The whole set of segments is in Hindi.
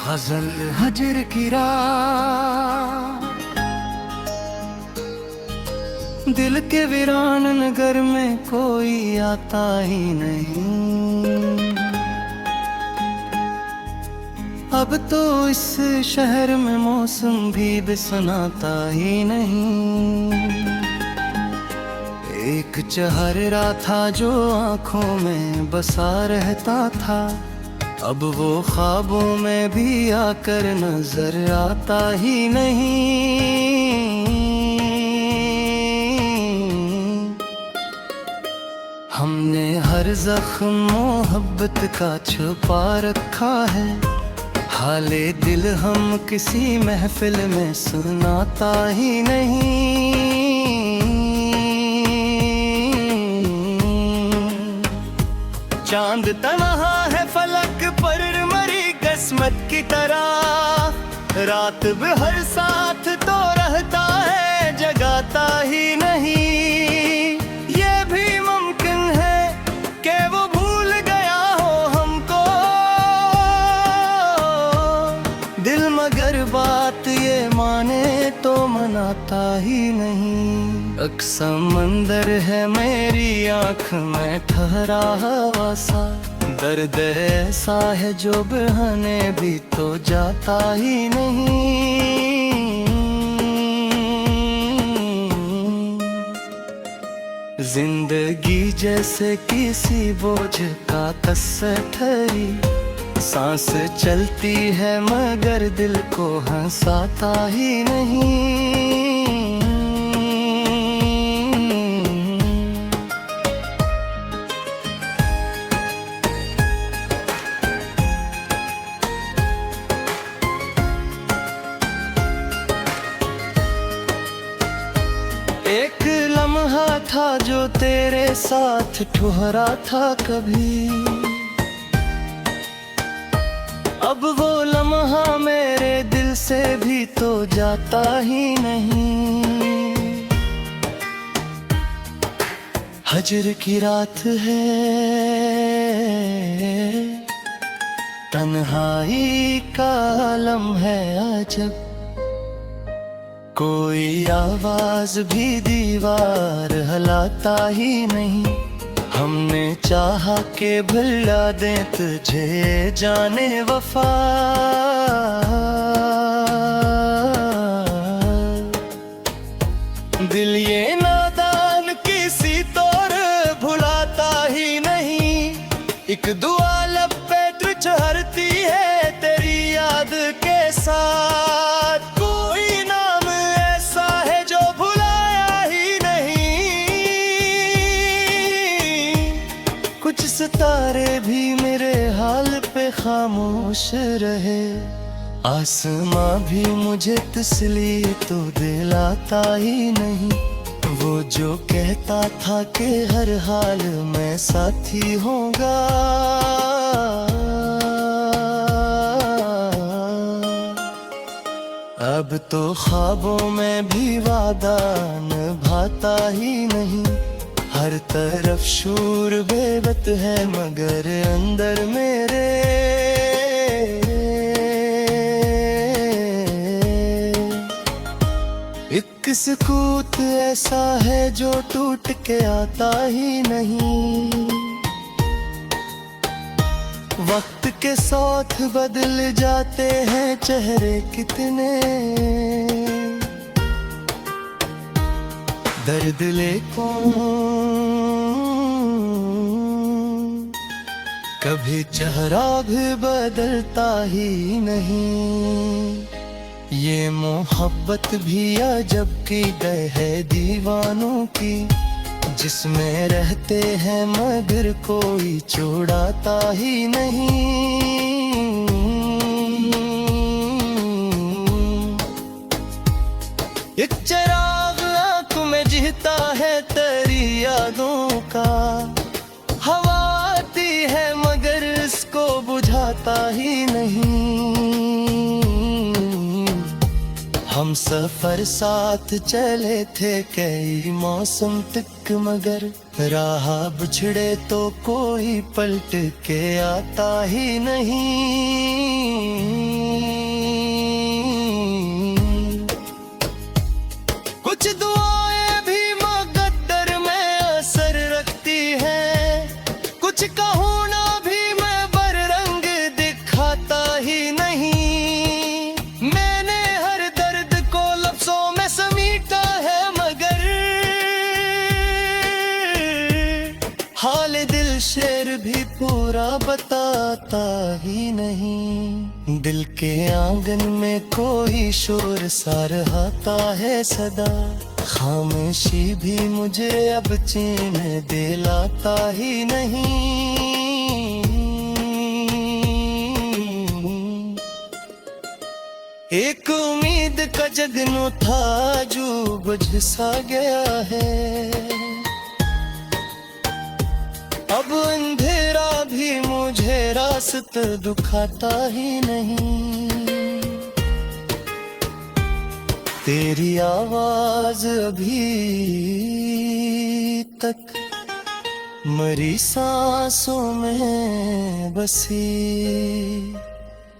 गजल हजर की रात, दिल के वीरान नगर में कोई आता ही नहीं। अब तो इस शहर में मौसम भी बिसनाता ही नहीं। एक चेहरा था जो आंखों में बसा रहता था, अब वो ख्वाबों में भी आकर नजर आता ही नहीं। हमने हर जख्म मोहब्बत का छुपा रखा है, हाले दिल हम किसी महफिल में सुनाता ही नहीं। चांद तन्हा है फलक पर मरी किस्मत की तरह, रात भर साथ तो रहता है जगाता ही नहीं। ये भी मुमकिन है कि वो भूल गया हो हमको दिल, मगर बात ये माने तो मनाता ही नहीं। एक समंदर है मेरी आँख में ठहरा हुआ सा, दर्द ऐसा है जो बहाने भी तो जाता ही नहीं। जिंदगी जैसे किसी बोझ का तस्सा ठहरी, सांस चलती है मगर दिल को हंसाता ही नहीं। एक लम्हा था जो तेरे साथ ठुहरा था कभी, अब वो लम्हा मेरे दिल से भी तो जाता ही नहीं। हजर की रात है, तन्हाई का आलम है अजब, कोई आवाज भी दीवार हिलाता ही नहीं। हमने चाहा के भुला दे तुझे जाने वफा, दिल ये नादान किसी तौर भुलाता ही नहीं। एक दुआ लब पे चढ़ती है तेरी याद के साथ, कोई नाम ऐसा है जो भुलाया ही नहीं। कुछ सितारे भी मेरे हाल पे खामोश रहे, आसमां भी मुझे तसल्ली तो दिलाता ही नहीं। वो जो कहता था कि हर हाल में साथी होगा, अब तो ख्वाबों में भी वादा निभाता ही नहीं। हर तरफ शूर बेबत है मगर अंदर मेरे एक सुकूत ऐसा है जो टूट के आता ही नहीं। वक्त के साथ बदल जाते हैं चेहरे कितने, दर्द लेको कभी चेहरा भी बदलता ही नहीं। ये मोहब्बत भी अजब की दर है दीवानों की, जिसमें रहते हैं मगर कोई छोड़ाता ही नहीं। एक चिराग आँख में जीता है तेरी यादों का, हवा आती है मगर इसको बुझाता ही नहीं। हम हम सफर साथ चले थे कई मौसम तक, मगर राह बिछड़े तो कोई पलट के आता ही नहीं। कुछ दुआएं भी मुकद्दर में असर रखती हैं, कुछ कहूँ ना भी मैं बररंग दिखाता ही नहीं। मैंने हर दर्द को लफ्जों में समीटा है, मगर हाल दिल शेर भी पूरा बताता ही नहीं। दिल के आंगन में कोई शोर सा रहाता है सदा, खामोशी भी मुझे अब चैन दिलाता ही नहीं। एक उम्मीद का जगनू था जो बुझ सा गया है, अब अंधेरा भी मुझे रास्ता दिखाता ही नहीं। तेरी आवाज अभी तक मरी सांसों में बसी,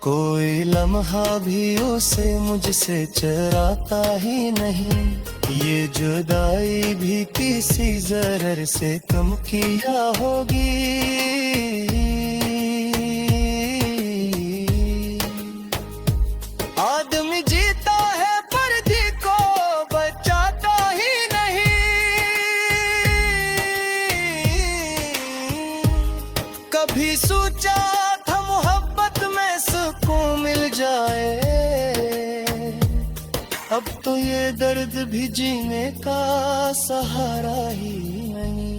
कोई लम्हा भी उसे मुझसे चराता ही नहीं। ये जुदाई भी किसी जरर से कम किया होगी। आदमी जीता है पर जी को बचाता ही नहीं। कभी सोचा था मोहब्बत में सुकून मिल जाए, अब तो ये दर्द भी जीने का सहारा ही नहीं।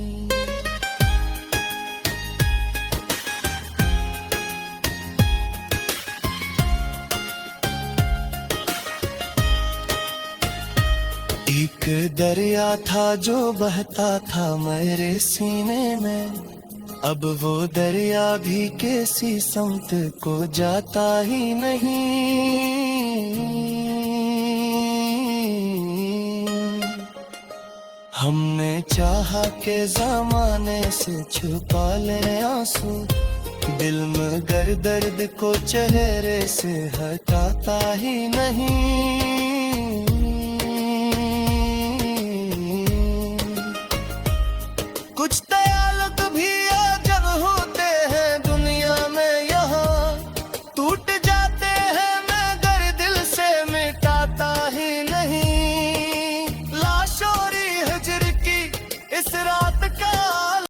एक दरिया था जो बहता था मेरे सीने में, अब वो दरिया भी किसी समत को जाता ही नहीं। हमने चाहा के ज़माने से छुपा ले आंसू, दिल मगर दर्द को चेहरे से हटाता ही नहीं।